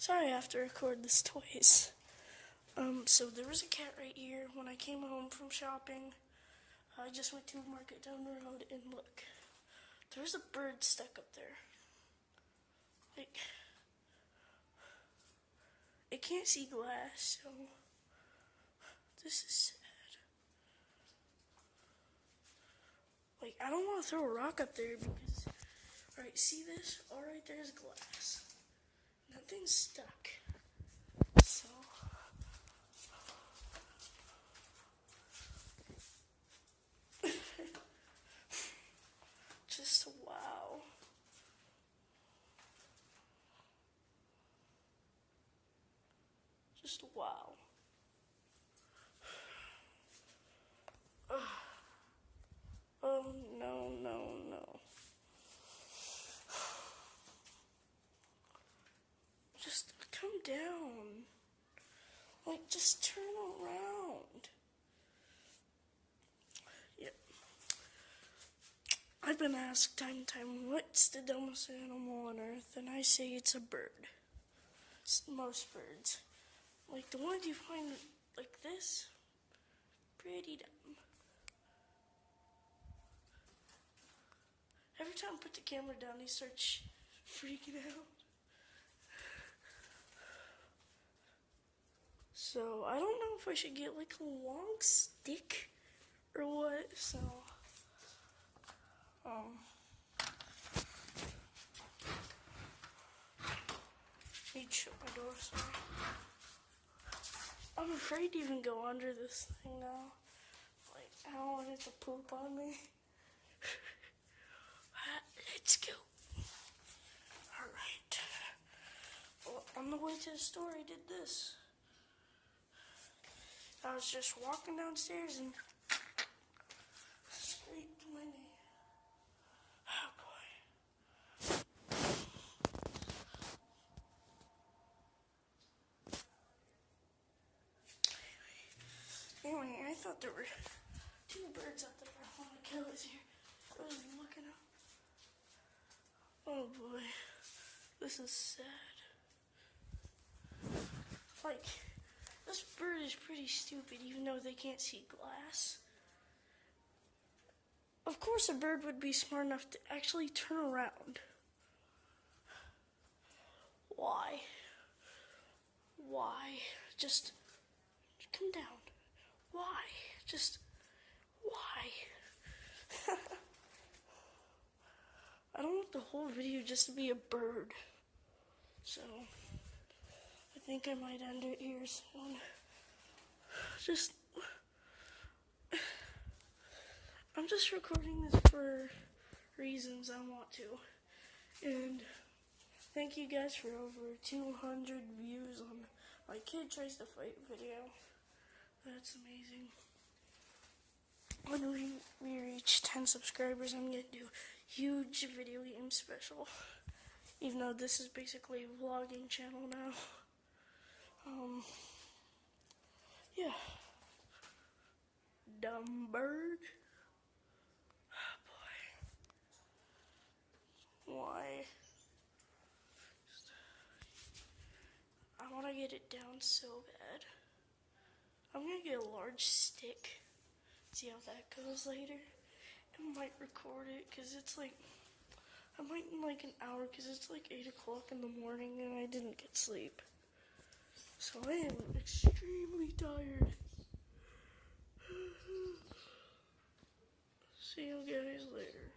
Sorry I have to record this twice. So there was a cat right here when I came home from shopping. I just went to a market down the road and look, there's a bird stuck up there. Like, it can't see glass, so this is sad. Like, I don't want to throw a rock up there because, alright, see this? Alright, there's glass. That thing's stuck. So, just wow. Just wow. Oh, no, no, no. Just come down. Like, just turn around. Yep. I've been asked time and time, what's the dumbest animal on earth? And I say it's a bird. Most birds. Like, the ones you find like this, pretty dumb. Every time I put the camera down, he starts freaking out. So, I don't know if I should get like a long stick or what, so, need to shut my door, sorry. I'm afraid to even go under this thing now. Like, I don't want it to poop on me. Let's go. Alright. Well, on the way to the store, I did this. I was just walking downstairs and scraped my knee. Oh boy. Anyway, I thought there were two birds up there when the cat was here. I was looking up. Oh boy. This is sad. Like, this bird is pretty stupid even though they can't see glass. Of course a bird would be smart enough to actually turn around. Why? Why? Just come down. Why? Just why? I don't want the whole video just to be a bird. So, I think I might end it here soon. I'm just recording this for reasons I want to. And thank you guys for over 200 views on my kid tries to fight video. That's amazing. When we reach 10 subscribers, I'm going to do huge video game special. Even though this is basically a vlogging channel now. Yeah. Dumb bird. Oh boy. Why? I want to get it down so bad. I'm going to get a large stick. See how that goes later. I might record it because it's like, I might in like an hour because it's like 8 o'clock in the morning and I didn't get sleep. So I am extremely tired. See you guys later.